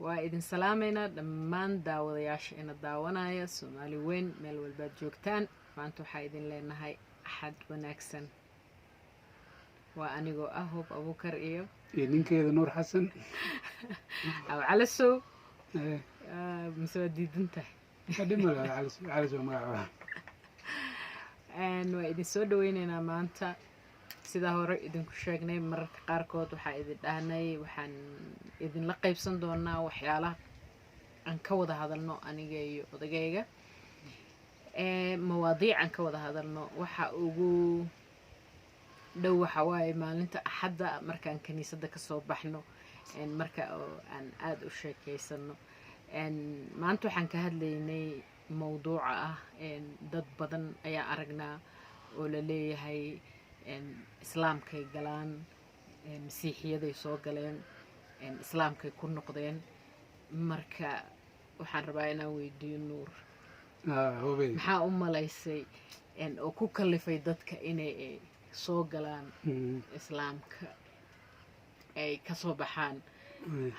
waa idin salaameynaa dhammaan daawadayaasha ina daawanaya Soomaali weyn meel walbaad joogtaan. maanta waxaa idin leenahay axad wanaagsan. waa anigoo ah Hoob Abuukar iyo ninkeeda Nuur Xasan aw calasow mise waa diidan tahay kadhimala calasow magaca waa idin soo dhaweyneynaa maanta. sida hore idinku sheegnay mararka qaarkood waxaa idin dhahnay waxaan idinla qaybsan doonaa waxyaalaha aan ka wada hadalno aniga iyo odagayga, mawaadiic aan ka wada hadalno. waxa ugu dhow waxa waaye maalinta axadda markaan kaniisadda kasoo baxno, marka aan aada u sheekeysano. maanta waxaan ka hadlaynay mawduuca ah dad badan ayaa aragnaa oo la leeyahay islaamkay galaan, masiixiyaday soo galeen, islaamkay ku noqdeen. marka waxaan rabaa inaan weydiiyo Nuur, maxaa u malaysay oo ku kalifay dadka inay soo galaan islaamka, ay kasoo baxaan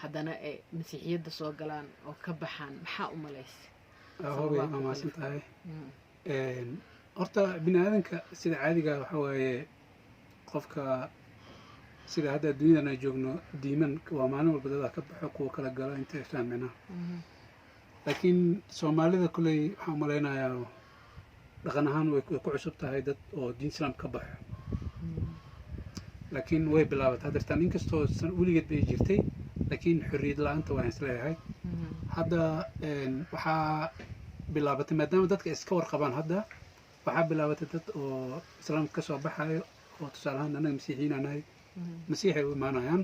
haddana ay masiixiyadda soo galaan oo ka baxaan? maxaa u malaysay? maasan tahay horta bini aadanka sida caadiga waxa waaye qofka sida hadda adduunyadan ay joogno diiman waa maalin walba dadaa ka baxo kuwa kala galo inta fahmina. laakiin soomaalida kuley waxaan umalaynayaa dhaqan ahaan way ku cusub tahay dad oo diin islaam ka baxo, laakiin way bilaabatay haddeertaan inkastoo weligeed bay jirtay, laakiin xorriyad la-aanta waan isleeyahay hadda waxaa bilaabatay maadaama dadka iska warqabaan. hadda waxaa bilaabatay dad oo islaamka kasoo baxayo oo tusaale ahaan annaga masiixiyiin aan nahay, masiixay u imaanayaan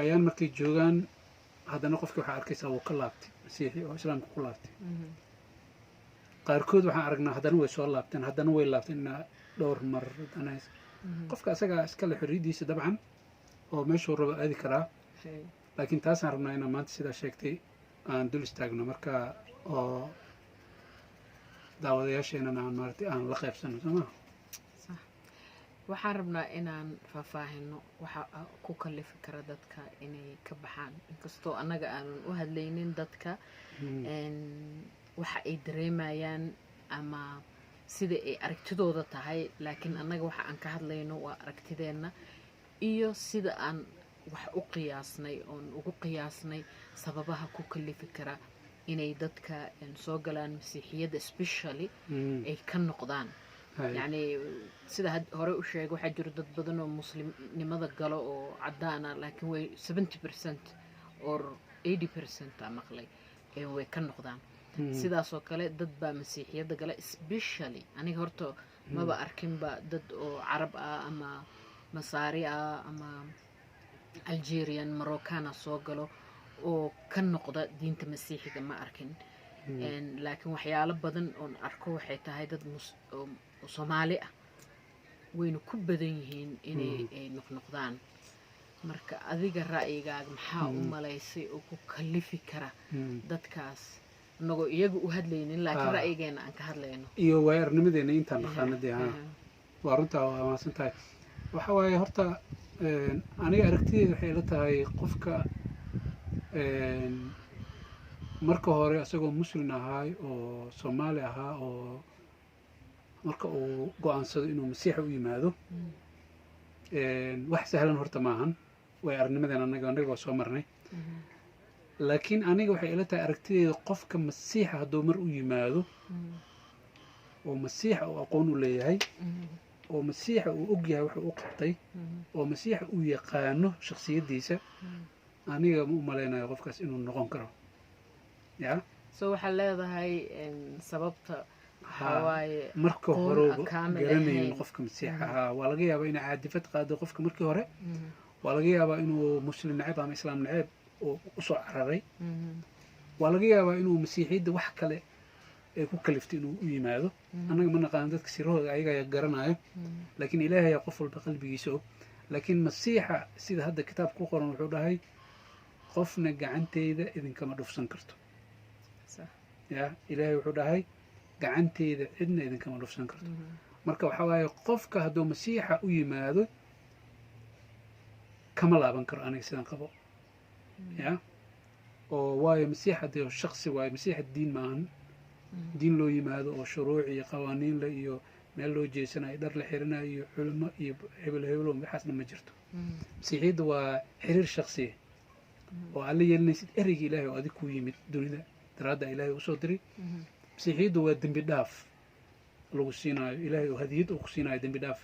ayaan markay joogaan haddana qofkii waxaa arkaysaa wuu ka laabtay masiixi oo islaamka ku laabtay. qaarkood waxaan aragnaa haddana way soo laabteen, haddana way laabteen inaa dhowr mar danays. qofka asagaa iskale xorriyaddiisa dabcan oo meeshuu rabo aadi karaa, laakiin taasaan rabnaa inaan maanta sidaa sheegtay aan dul istaagno marka oo daawadayaasheenana aan maaragtay aan la qaybsano sooma. waxaan rabnaa inaan faahfaahino waxa ku kalifi kara dadka inay ka baxaan, inkastoo annaga aanan u hadlaynin dadka waxa ay dareemayaan ama sida ay aragtidooda tahay, laakiin annaga waxa aan ka hadlayno waa aragtideenna iyo sida aan wax u qiyaasnay oon ugu qiyaasnay sababaha ku kalifi kara inay dadka soo galaan masiixiyadda especially ay ka noqdaan. yacni sida hore u sheegay waxaa jiro dad badan oo muslimnimada galo oo caddaana, laakiin way 70% or 80% aa maqlay way ka noqdaan. sidaasoo kale dad baa masiixiyadda gala especially aniga horta maba arkinba dad oo carab ah ama masaari ah ama algerian marocana soo galo oo ka noqda diinta masiixiga ma arkin. laakiin waxyaalo badan oon arko waxay tahay dad Soomaali ah wayna ku badan yihiin inay noqnoqdaan. marka adiga ra'yigaaga maxaa u malaysay oo ku kalifi kara dadkaas, anagoo iyaga u hadlaynin laakiin ra'yigeena aan ka hadlayno iyo waay arnimadeena intaan naqaanadii waa runtaa waa maasan tahay. waxa waaye horta aniga aragtideeda waxay ila tahay qofka marka hore isagoo muslim ahaay oo Soomaali ahaa oo marka uu go-aansado inuu masiixa u yimaado wax sahlan horta maahan. way arnimadeen annaga waa soo marnay, laakiin aniga waxay ila tahay aragtideeda qofka masiixa hadduu mar u yimaado oo masiixa uu aqoon u leeyahay oo masiixa uu og yahay waxa uu qabtay oo masiixa uu yaqaano shakhsiyaddiisa, aniga ma u malaynayo qofkaas inuu noqon karo. ya soo waxaa leedahay sababta marka hore garanayn qofka masiixa ahaa waa laga yaabaa inay caadifad qaado qofka markii hore, waa laga yaabaa inuu muslim nacayb ama islaam nacayb oo usoo cararay, waa laga yaabaa inuu masiixiyadda wax kale ay ku kaliftay inuu u yimaado. annaga ma naqaano dadka sirahooda ayagaa garanayo, laakiin ilaahay ayaa qof walba qalbigiisa og. laakiin masiixa sida hadda kitaabka ku qoran wuxuu dhahay qofna gacanteyda idinkama dhufsan karto. ya ilaahay wuxuu dhahay gacanteyda cidna idinkama dhufsan karto. marka waxaa waaye qofka hadduu masiixa u yimaado kama laaban karo aniga sidaan qabo. ya oo waayo masiixa dee shaksi waayo masiixa diin maahan diin loo yimaado oo shuruuc iyo qawaaniin le iyo meel loo jeesanayo dhar la xirinayo iyo culimo iyo hebel hebelo waxaasna ma jirto masiixiyadda waa xiriir shaksiya oo aad la yeelinaysid ereyga ilaahay oo adig ku yimid dunida daraadda ilaahay usoo diray masiixiyaddu waa dembi dhaaf lagu siinaayo ilaahay oo hadiyad uu ku siinaayo dembi dhaaf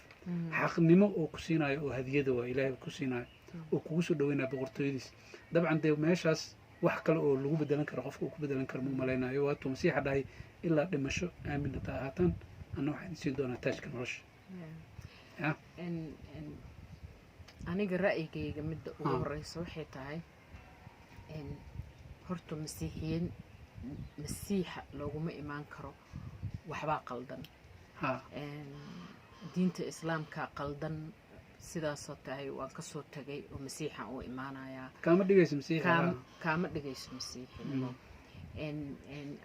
xaqnimo uu ku siinaayo oo hadiyada waa ilaahay ku siinaayo oo kugu soo dhaweynaya boqortooyadiis dabcan dee meeshaas wax kale oo lagu bedelan karo qofka uu ku bedelan karo ma malaynayo waatuu masiixa dhahay ilaa dhimasho aamin hataa ahaataan anna waxaan siin doonaa taajka nolosha aniga ra'yigayga midda ugu horeysa waxay tahay horta masiixa looguma imaan karo waxbaa qaldan diinta islaamka qaldan sidaasoo tahay waan kasoo tagay oo masiixan u imaanayaa kaama dhigayso masiixinimo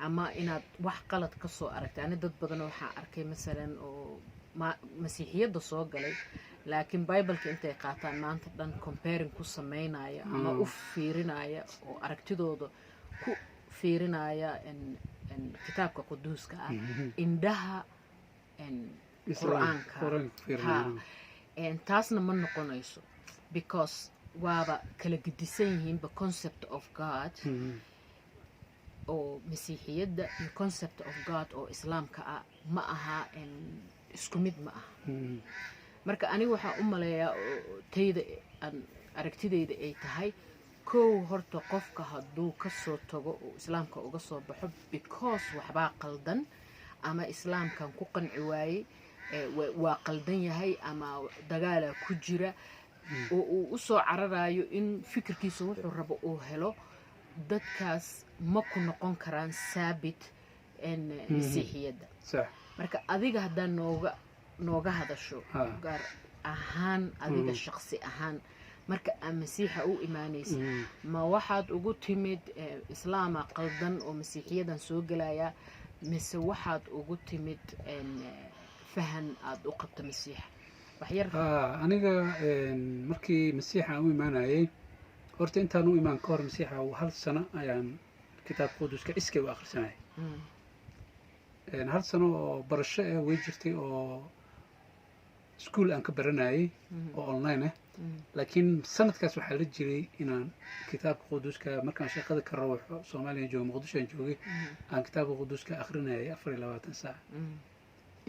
ama inaad wax qalad kasoo aragtay ani dad badan waxaa arkay masalan oo masiixiyadda soo galay laakiin bibleka intay qaataan maanta dhan comparing ku samaynaya ama u fiirinaya oo aragtidooda ku fiirinaya kitaabka quduuska ah indhaha qur-aanka taasna ma noqonayso because waaba kala gedisan yihiinba concept of God oo masiixiyadda iyo concept of God oo islaamka ah ma aha isku mid ma aha marka aniga waxaa u maleeyaa tayda aragtidayda ay tahay kow horta qofka hadduu kasoo tago oo islaamka uga soo baxo because waxbaa qaldan ama islaamkan ku qanci waayey waa qaldan yahay ama dagaalaa ku jira oo uu usoo cararayo in fikirkiisa wuxuu rabo uu helo dadkaas ma ku noqon karaan saabit masiixiyadda marka adiga haddaa nooga hadasho gaar ahaan adiga shaqsi ahaan marka aad masiixa u imaanaysa ma waxaad ugu timid islaama qaldan oo masiixiyadan soo gelaya mise waxaad ugu timid fahan aad u qabta masiixa aniga markii masiixa aan u imaanayay horta intaan u imaan ka hor masiixa 1 sano ayaan kitaabka quduuska iskay u akhrisanayay 1 sano oo barasho way jirtay oo iskuul aan ka baranayay oo online laakiin sanadkaas waxaa la jiray inaan kitaabka quduuska markaan shaqada ka rawaxo Soomaaliya joogo Muqdisho aan joogay aan kitaabka quduuska akhrinayay 24 saac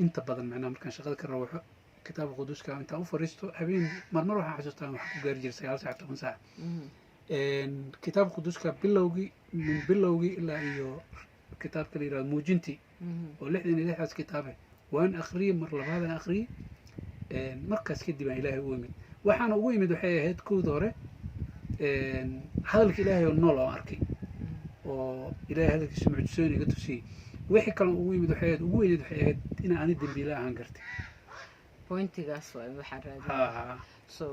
inta badan macnaha markaan shaqada ka rawaxo kitaabka quduuska intaan u fariisto habeen marmar waxaan xasuustaa wax ku gaari jiray 9 saac 10 saac kitaabka quduuska bilowgii ilaa iyo kitaabka la yiraahdo muujintii oo 66 kitaabe waan akhriyay mar labaad akhriyay markaas kadib aan ilaahay u yimid waxaan ugu yimid waxay ahayd kowda hore hadalka ilaahay oo nool oo arkay oo ilaahay hadalkiisa mucjisooyin iga tusiyay wixii kale ugu yimid waxay ahayd inaan ani dambiile ahaan gartay pointigaas waa waxaan raadinaa so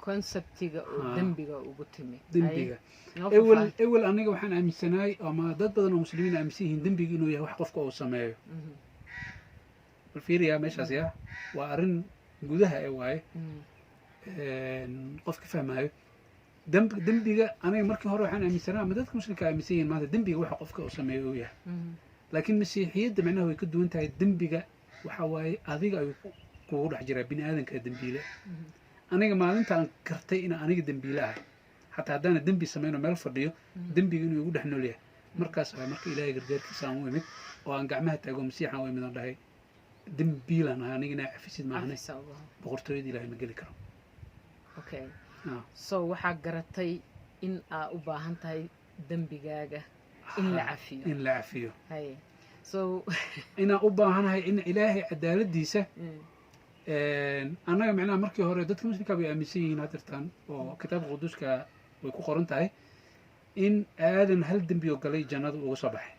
conceptiga oo dambiga ugu timid dambiga ewel aniga waxaan aaminsanaay ama dad badan oo muslimiin aaminsan yihiin dambiga inuu yahay wax qofka uu sameeyo bal fiiriyaa meeshaas yaa waa arrin gudaha waaye qofka fahmaayo dambiga aniga markii hore waxaan aaminsanaa ama dadka muslimka aaminsan yihiin maanta dambiga waxa qofka uu sameeyo uu yahay laakiin masiixiyadda macnaha way ka duwan tahay dambiga waxa waaye adiga ayuu kugu dhex jiraa bini aadanka dambiile aniga maalintaan kartay in aniga dambiile ahay xataa haddaana dembi samayno meel fadhiyo dembiga inuu igu dhex nool yahay markaas waa marka ilaahay gargaarkiisa aan u imid oo aan gacmaha taago masiixaan u imid aan dhahay dambiilaan ahay aniga inaa cafisid maahanay boqortooyada ilaahay ma geli karo so waxaa garatay in aa u baahan tahay dembigaaga in la cafiyo inaan u baahanahay in ilaahay cadaaladiisa annaga macnaha markii hore dadka muslimka bay aaminsan yihiin hadirtaan oo kitaabka quduuska way ku qoran tahay in aadan hal dembi oo galay jannada uga soo baxay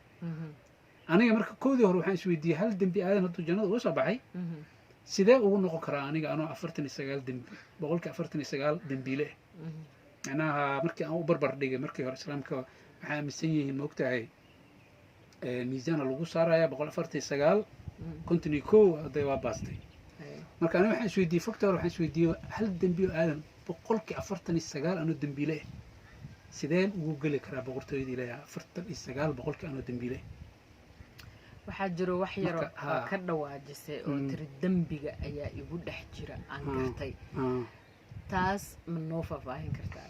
aniga marka koodii hore waxaan isweydiiyey hal dembi aadan hadduu jannada uga soo baxay sidee ugu noqon karaa aniga anoo 49 dembi 49 dembiile macnaha markii aan u barbar dhigay markii hore islaamka waxay aaminsan yihiin moogtahay miisaana lagu saaraya 149 konton kow haday waa baastay marka aniga waxaan isweydiiyey factor waxaan isweydiiyey hal dembi oo aadan 49 anoo dembiile sideen ugu geli karaa boqortooyada ilaahay 49% anoo dambiile waxaa jiro wax yar oo ka dhawaajisay oo tiri dambiga ayaa igu dhex jira aan gartay taas ma noo faahfaahin kartaa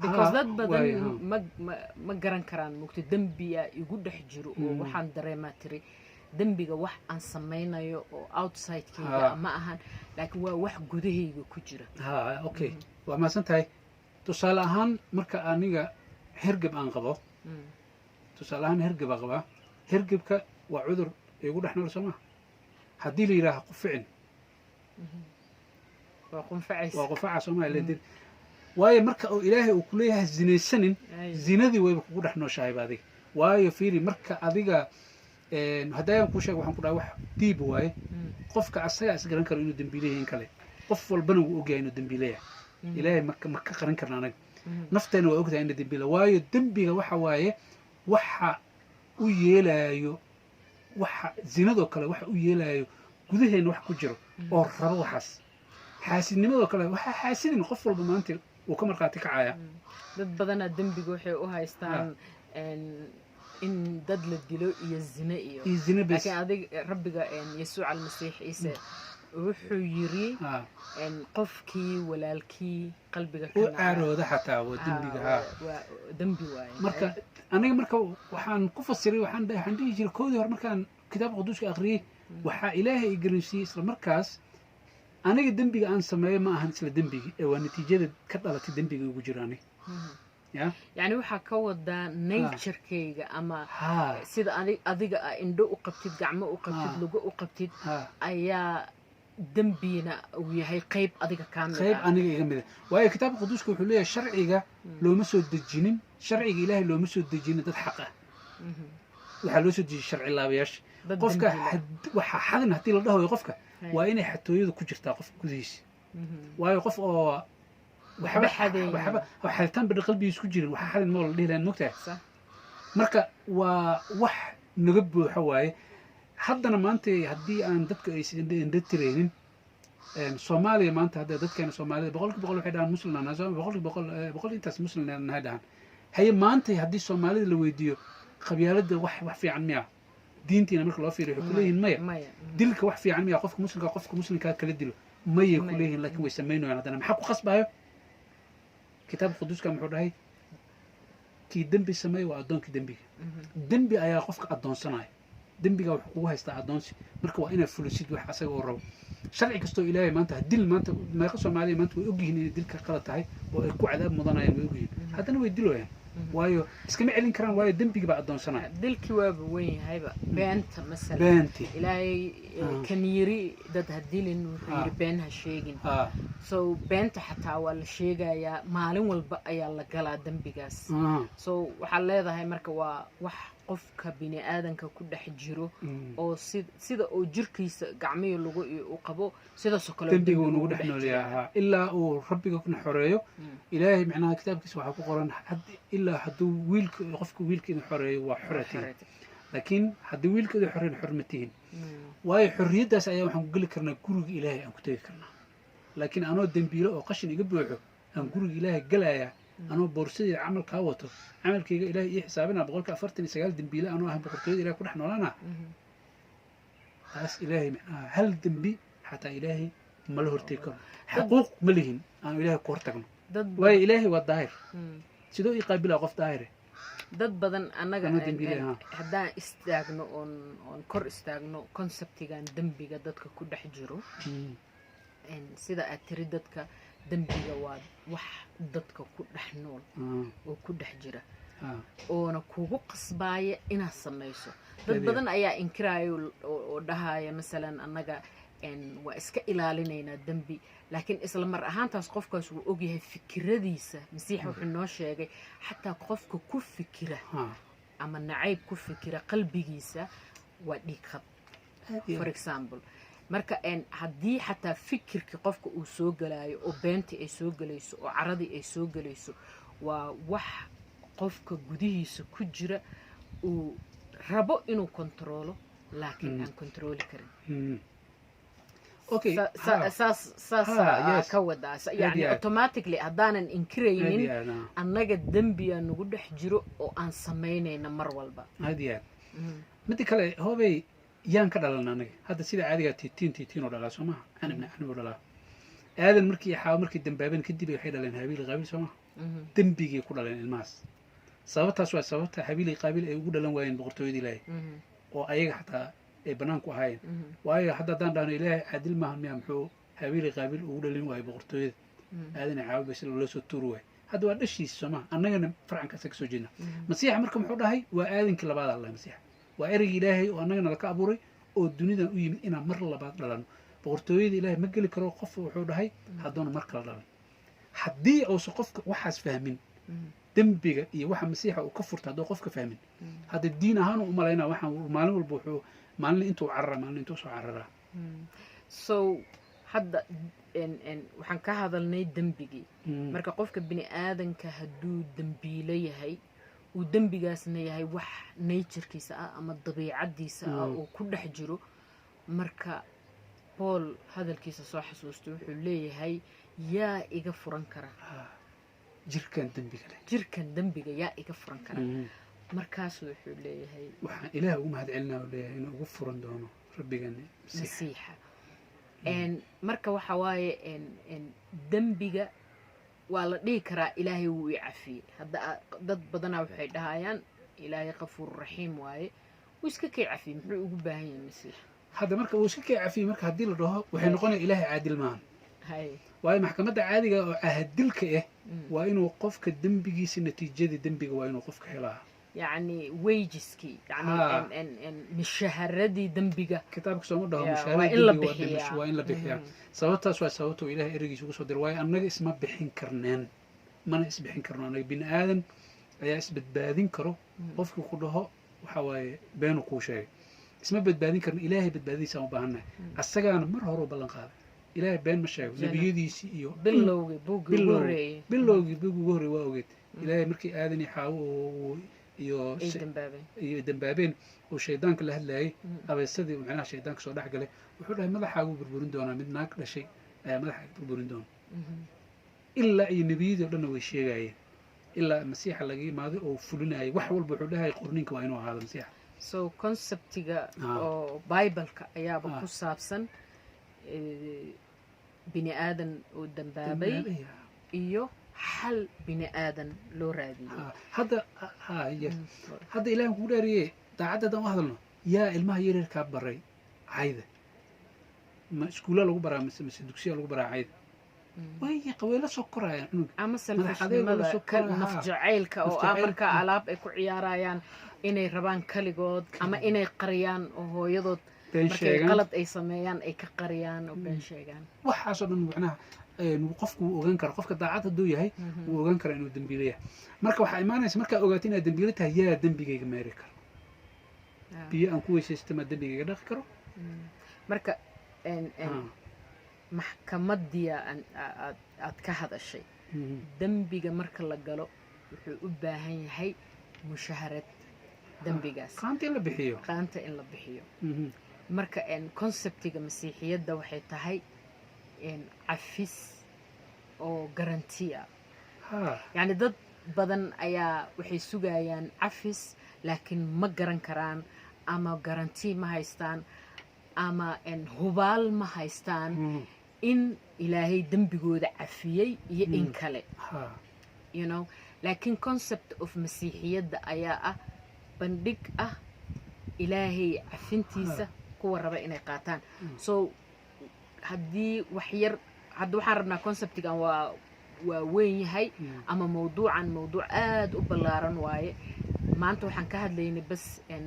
because dad badan ma garan karaan mugti dambiga igu dhex jiro oo waxaan dareemaa tiri dambiga wax aan samaynayo oo outside-kayga ma ahan laakiin waa wax gudahayga ku jira okay waa maasan tahay tusaale ahaan marka aniga hergeb aan qabo tusaale ahaan hergeb aan qabaa hergebka waa cudur igu dhex nool soo maa haddii la yidhaaha quficin waa qufaca soomaaliya waayo marka uu ilaahay uu kuleeyahay zinaysanin zinadii wayba kugu dhex nooshahay adiga waayo fiiri marka adiga haddayaan kuu sheega waxaan ku dhahay wax diib waaye qofka asagaa isgaran karo inuu dembiileyahay in kale qof walbana wuu ogyahay inuu dembiileyahay ilaahay ma ka qaran karna anaga nafteena waa ogtahay ina dembiila waayo dembiga waxa waaye waxa u yeelaayo waxa zinadoo kale waxa u yeelaayo gudaheena wax ku jiro oo rabo waxaas xaasidnimadoo kale waxaa xaasidin qof walba maanta uu ka markhaati kacaya dad badanaa dembiga waxay u haystaan in dad la dilo iyo zina iyo laakiin adiga rabbiga yasuuc almasiix ciise wuxuu yiri qofkii walaalkii qalbiga u aarooda xataa waa dembiga dembi waaye marka aniga marka waxaan ku fasiray waxaan dhihi jiray koodii hore markaan kitaabka quduuska akhriyey waxaa ilaahay i garansiiyey isla markaas aniga dembiga aan sameeyo ma ahan isla dembigii ee waa natiijada ka dhalatay dembiga ugu jira aniga يعني waxaa ka wadaa nature-kayga ama sida adiga indho u qabtid gacmo u qabtid lugo u qabtid ayaa dambina uu yahay qayb adiga ka mid ah qayb aniga iga mid ah waayo kitaabka quduuska wuxuu leeyahay sharciga looma soo dejinin sharciga ilaahay looma soo dejinin dad xaq ah waxaa loo soo dejiyay sharci laabayaasha qofka waxa xadin haddii la dhahayo qofka waa inay xatooyadu ku jirtaa qof gudihiisa waayo qof oo waxba xaditaan bada qalbigiis ku jirin waxa xadin moo la dhihi lahayn mogtahay marka waa wax naga buuxo waaye haddana maanta haddii aan dadka aysan indha tiraynin soomaaliya maanta hadda dadkeena soomaalida boqolkiiba boqol waxay dhahaan muslim nahay boqolkiiba boqol intaas muslim nahay dhahaan haye maanta haddii soomaalida la weydiiyo qabyaalada wax fiican miya diintiina marka loo fiiriyo waxay ku leeyihiin maya dilka wax fiican miya qofka muslimkaa kala dilo mayay ku leeyihiin laakiin way samaynayaan haddana maxaa ku qasbayo kitaabka quduuska muxuu dhahay kii dembi sameeya waa addoonkii dembiga dembi ayaa qofka addoonsanaya dembiga wuxuu kugu haystaa addoonsi marka waa inaad fulisid wax asaga oo rabo sharci kastoo ilaahay maanta dil maanta meeqa soomaaliya maanta way ogyihiin inay dilka qalad tahay oo ay ku cadaab mudanayaan way ogyihiin haddana way diloyaan waayo iskama celin karaan waayo dembigi baa addoonsanaya dilkii waaba weyn yahayba beenta masalan ilaahay kan yiri dad ha dilin wuxuu yiri been ha sheegin so beenta xataa waa la sheegayaa maalin walba ayaa la galaa dembigaas so waxaad leedahay marka waa wax qofka bini aadanka ku dhex jiro oo sida uu jirkiisa gacmihi lagu u qabo sidaasoo kale dembiga uu nagu dhex nool yahay ilaa uu rabbiga kuna xoreeyo ilaahay macnaha kitaabkiisa waxaa ku qoran ilaa hadduu qofka wiilkeeda xoreeyo waa xoratihin laakiin haddii wiilkeeda xoreyn xormatihin waayo xorriyaddaas ayaa waxaan ku geli karnaa guriga ilaahay aan ku tegi karnaa laakiin anoo dembiilo oo qashin iga buuxo aan guriga ilaahay galayaa anoo boorsadii camal kaa wato camalkayga ilaahay ii xisaabinaa 49 dembiile anoo ahan boqortooyada ilaahay ku dhex noolaana taas ilaahay macnaha hal dembi xataa ilaahay ma la hortegi karo xaquuq ma lihin aan ilaahay ku hortagno waayo ilaahay waa daahir sidoo ii qaabilaa qof daahire dad badan annaga haddaan istaagno oon kor istaagno conceptigan dembiga dadka ku dhex jiro sida aad tiri dadka dembiga waa wax dadka ku dhex nool oo ku dhex jira oona kugu qasbaaya inaad samayso dad badan ayaa inkiraayo oo dhahaya masalan annaga waa iska ilaalinaynaa dembi laakiin isla mar ahaantaas qofkaas wuu ogyahay fikiradiisa masiixa wuxuu noo sheegay xataa qofka ku fikira ama nacayb ku fikira qalbigiisa waa dhiigqab for example marka haddii xataa fikirkii qofka uu soo galaayo oo beentii ay soo galayso oo caradii ay soo galayso waa wax qofka gudihiisa ku jira uu rabo inuu kontroolo laakiin aan kontrooli karin okay saas ka wadaa yani automatically haddaanan inkiraynin annaga dembiyaa nagu dhex jiro oo aan samaynayna mar walba midda kale hoobay yaan ka dhalan anaga hadda sida caadigaa tiitiin oo dhalaa soo maha canab oo dhalaa aadan markii xaawo markii dambaabeen kadib waxay dhaleen habiil qaabiil soo maha dembigay ku dhaleen ilmahaas sababtaas waa sababta habiil qaabiil ay ugu dhalan waayeen boqortooyada ilaahay oo ayaga xataa ay banaanku ahaayeen waayo hadda haddaan dhahno ilaahay caadil maahan miyaa muxuu habiil qaabiil ugu dhalin waayo boqortooyada aadana caawo bas loo soo tuuri waayo hadda waa dhashiisa soo maha annagana farcankaasa ka soo jeedna masiixa marka muxuu dhahay waa aadankii labaad allah masiixa waa ereyga ilaahay oo annagana laka abuuray oo dunidan u yimid inaan mar labaad dhalano boqortooyada ilaahay ma geli karo qof wuxuu dhahay haddoona mar kala dhalan haddii uusan qofka waxaas fahmin dembiga iyo waxa masiixa uu ka furta hadduu qofka fahmin hadda diin ahaan u malaynaa waxaan maalin walba wuxuu maalin intuu cararaa maalin intuu soo cararaa so hadda waxaan ka hadalnay dembigii marka qofka bini aadanka hadduu dembiilo yahay uu dembigaasna yahay wax naturekiisa ah ama dabiicadiisa ah oo ku dhex jiro marka Paul hadalkiisa soo xasuustay wuxuu leeyahay yaa iga furan kara jirkan dembiga yaa iga furan kara markaas wuxuu leeyahay waxaan ilaah ugu mahadcelinaa leeyahay inuu ugu furan doono rabbigani masiixa marka waxa waaye dembiga waa la dhihi karaa ilaahay wuu i cafiyey hadda dad badanaa waxay dhahayaan ilaahay qafuur raxiim waaye wuu iska kay cafiyey muxuu ugu baahan yahay masiixa hadda marka uu iska kay cafiyey marka haddii la dhaho waxay noqonaya ilaahay caadil maahan waayo maxkamadda caadiga oo caadilka ah waa inuu qofka dembigiisa natiijadii dembiga waa inuu qofka helaa يعني ويجسكي يعني مشاهردي دنبيغا كتابك سوما دهو مشاهردي وإن لبحيا سببتها سوى سببته إلهي إرقي سوى صدر واي أنك اسمه بحين كرنان ما نحس بحين كرنان بين آدم أي اسبت بادين كرو قفك كلها وحواي بينه كوشاي اسمه بتبادين كرن إلهي بتبادين سوى بهنا السجان مرة هرو بلن قاضي إلهي بين مشاي نبيدي سيو باللوغي بوغوري بوغوري واوجد إلهي مركي آدم يحاول iyo dambaabeen oo shaydaanka la hadlayay abeesadii macnaha shaydaanka soo dhaxgalay wuxuu dhahay madaxaagu burburin doonaa mid naag dhashay ayaa madaxaaga burburin doona ilaa iyo nebiyadii oo dhanna way sheegayeen ilaa masiixa laga yimaado oo fulinayay wax walba wuxuu dhahay qorninka waa inuu ahaado masiixa so conceptiga oo bibleka ayaaba ku saabsan bini aadan oo dambaabay iyo حل بني آدم لو رادي هذا هذا إلهي كوداريه داعدة ده واحد يا الماء يرير كبري عايدة ما سكولا لو برا مس دكسيا لو برا عايدة وهي قويلة سكرة يعني أما سلفش ماذا كل نفجعيلك أو أمرك علاب إكو عيارايان إني ربان كليجود أما إني قريان وهو يضد markay qalad ay sameeyaan ay ka qariyaan oo been sheegaan waxaas oo dhan macnaha qofku uu ogaan karo qofka daacad haduu yahay uu ogaan karo inuu dambiile yahay marka waxa imaanaysa marka ogaato inaad dambiile tahay yaa dambigayga meeri karo biyo aan ku weysaysto ma dambigayga dhaqi karo marka maxkamadiya aad ka hadashay dambiga marka la galo wuxuu u baahan yahay mushaharad dambigaas qaanta in la bixiyo marka conceptiga masiixiyadda waxay tahay cafis oo garantiya yani dad badan ayaa waxay sugayaan cafis laakiin ma garan karaan ama garanti ma haystaan ama hubaal ma haystaan in ilaahay dembigooda cafiyey iyo in kale you know laakiin concept of masiixiyadda ayaa ah bandhig ah ilaahay cafintiisa kuwa raba inay qaataan so haddii wax yar hadda waxaan rabnaa conceptigan waa weyn yahay ama mawduucan mawduuc aad u ballaaran waaye maanta waxaan ka hadlaynay bas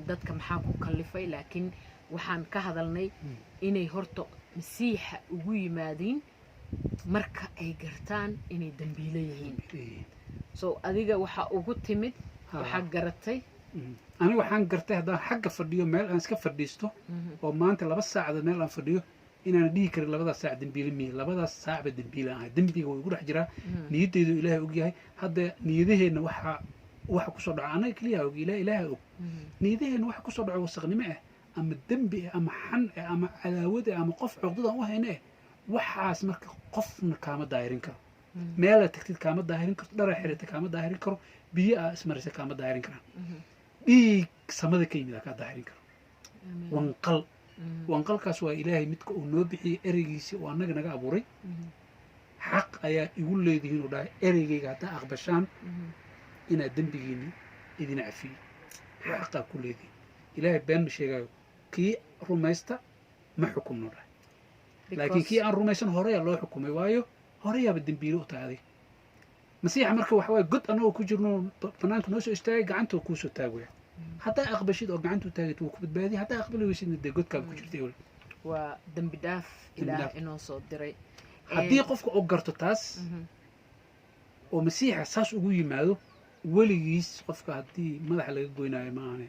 dadka maxaa ku kallifay laakiin waxaan ka hadalnay inay horta masiixa ugu yimaadiin marka ay gartaan inay dambiilo yihiin so adiga waxaa ugu timid waxaa garatay aniga waxaan gartay haddaan xagga fadhiyo meel aan iska fadhiisto oo maanta 2 saacadood meel aan fadhiyo inaan dhihi karin 2 saac dambiile miye 2 saacba dambiile ah dambiga way ugu dhex jiraa niyaddeedu ilaahay og yahay hadda niyadaheena waxa ku soo dhaca anaga kaliya og ilaahay og niyadaheena waxa ku soo dhaco wasaqnimo ah ama dembi ama xan ama cadaawad ama qof cuqdadan u hayne waxaas marka qofna kaama daahirin karo meela tagtid kaama daahirin karto dhara xirita kaama daahirin karo biyo aa ismarisa kaama daahirin karaan dhiig samada ka yimid kaa daahirin karo wanqalkaas waa ilaahay midka uu noo bixiyey ereygiisii oo annaga naga abuuray xaq ayaa igu leedihiin uu dhahay ereygayga haddaa aqbashaan inaad dembigiinni idin cafiyey xaqaa ku leedihin ilaahay been ma sheegaayo kii rumaysta ma xukumno dhahay laakiin kii aan rumaysan horeyaa loo xukumay waayo horeyaaba dembiile u tahay adiga masiixa marka waxa waaye god annagoo ku jirno banaanka noo soo istaagay gacantoo kuu soo taagaya haddaa aqbashid oo gacanta u taagid wuu ku badbaadiya haddaa aqbali weysidna dee godkaaba ku jirta ewel waa dembi dhaaf ilaah inoo soo diray haddii qofka oo garto taas oo masiixa saas ugu yimaado weligiis qofka haddii madaxa laga goynaayo maahane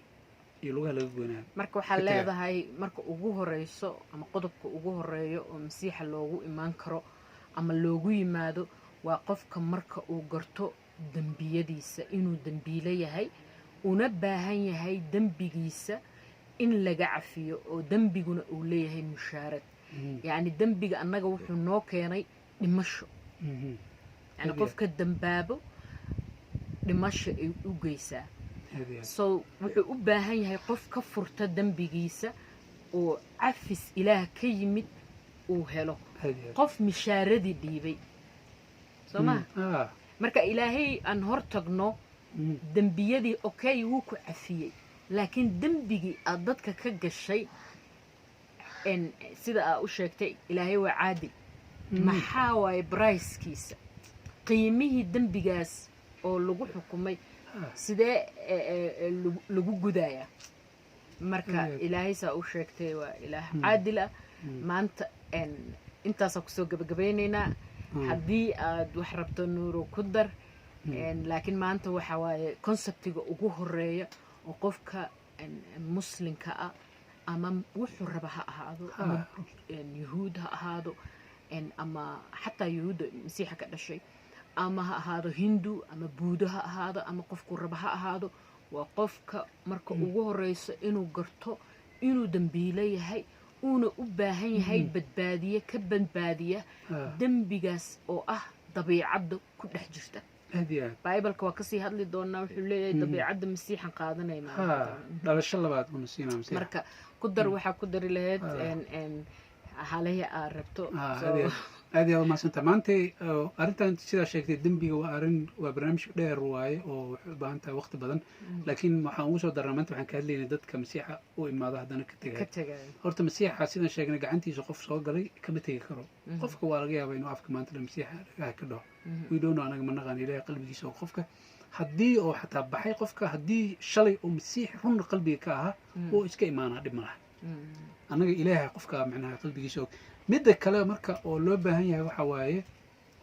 iyo lugaha laga goynaayo marka waxaa leedahay marka ugu horeyso ama qodobka ugu horeeyo oo masiixa loogu imaan karo ama loogu yimaado waa qofka marka uu garto dembiyadiisa inuu dembiile yahay una baahan yahay dembigiisa in laga cafiyo oo dembiguna uu leeyahay mushaarad yacni dembiga annaga wuxuu noo keenay dhimasho yani qofka dembaabo dhimasho ay u geysaa so wuxuu u baahan yahay qof ka furta dembigiisa oo cafis ilaah ka yimid uu helo qof mishaaradii dhiibay soo maha marka ilaahay aan hor tagno dembiyadii okay wuu ku cafiyey laakiin dembigii aad dadka ka gashay sida aa u sheegtay ilaahay waa caadil maxaa waaye braiskiisa qiimihii dembigaas oo lagu xukumay sidee lagu gudayaa marka ilaahay saa u sheegtay waa ilaah caadil ah maanta intaasaa kusoo gabagabaynaynaa haddii aad wax rabto nuuro ku dar laakiin maanta waxa waaye conceptiga ugu horeeya oo qofka muslimka ah ama wuxuu raba ha ahaado ama yuhuud ha ahaado ama xataa yuhuudda masiixa ka dhashay ama ha ahaado hindu ama buudo ha ahaado ama qofku raba ha ahaado waa qofka marka ugu horeyso inuu garto inuu dembiilo yahay uuna u baahan yahay badbaadiye ka badbaadiya dembigaas oo ah dabiicadda ku dhex jirta bibaleka waa kasii hadli doonaa wuxuu leeyahay dabiicadda masiixan qaadanayna dhalasho labaad una siinaa masiixa marka ku dar waxaa ku dari lahayd halihii aad rabto aad iyo maasanta maanta arrintan sidaa sheegtay dembiga waa barnaamij dheer waaye oo waxay u baahan tahay waqti badan laakiin waxaan ugu soo darnaa maanta waxaan ka hadlaynay dadka masiixa u imaado haddana ka tegaya horta masiixa sidaan sheegnay gacantiisa qof soo galay kama tegi karo qofka waa laga yaabaa inuu afka maanta masiixa dhagaha ka dhaho widhowno anaga ma naqaan ilaahay qalbigiisa oo qofka haddii oo xataa baxay qofka haddii shalay oo masiix runna qalbiga ka ahaa oo iska imaanaa dhib ma laha annaga ilaahay qofka macnaha qalbigiisa og midda kale marka oo loo baahan yahay waxa waaye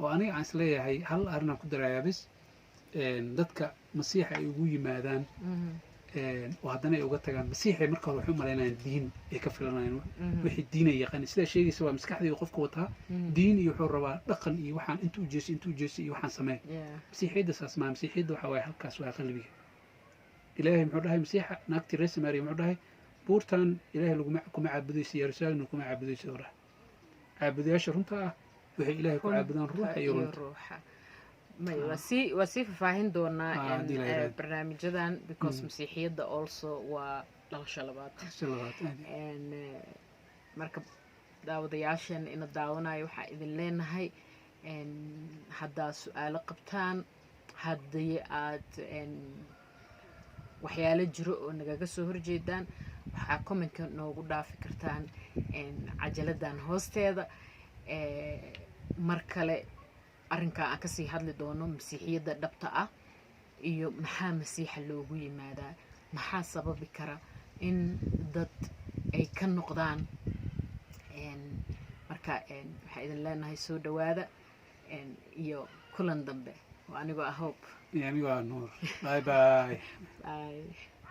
oo aniga aan isleeyahay hal arrinaan ku darayaa bis dadka masiixa ay ugu yimaadaan oo haddana ay uga tagaan masiixay marka hore waxay u malaynayaan diin ay ka filanayaan wixii diin ay yaqaan sidaa sheegaysa waa maskaxdii qofka wataa diin iyo wuxuu rabaa dhaqan iyo waxaan intuu jeesay iyo waxaan sameey masiixiyadda saas maa masiixiyadda waxa waaye halkaas waa qalbiga ilaahay muxuu dhahay masiixa naagtii reer samaariya muxuu dhahay buurtan ilaahay kuma caabudaysa yeruusaalem kuma caabudaysa oo dhahay caabudayaasha runta ah waxay ilaahay ku caabudaan ruuxa iyo runta waa sii faahfaahin doonaa barnaamijyadan because masiixiyadda also waa dhalasho labaad marka daawadayaashan ina daawanayo waxaa idin leenahay haddaad su-aalo qabtaan haddii aad waxyaalo jiro oo nagaga soo horjeedaan waxaa commentka noogu dhaafi kartaan cajaladan hoosteeda mar kale arrinkaa aan kasii hadli doono masiixiyadda dhabta ah iyo maxaa masiixa loogu yimaadaa maxaa sababi kara in dad ay ka noqdaan marka waxaa idin leenahay soo dhawaada iyo kulan dambe oo anigoo ah hope anigoo ah nuur bye bye bye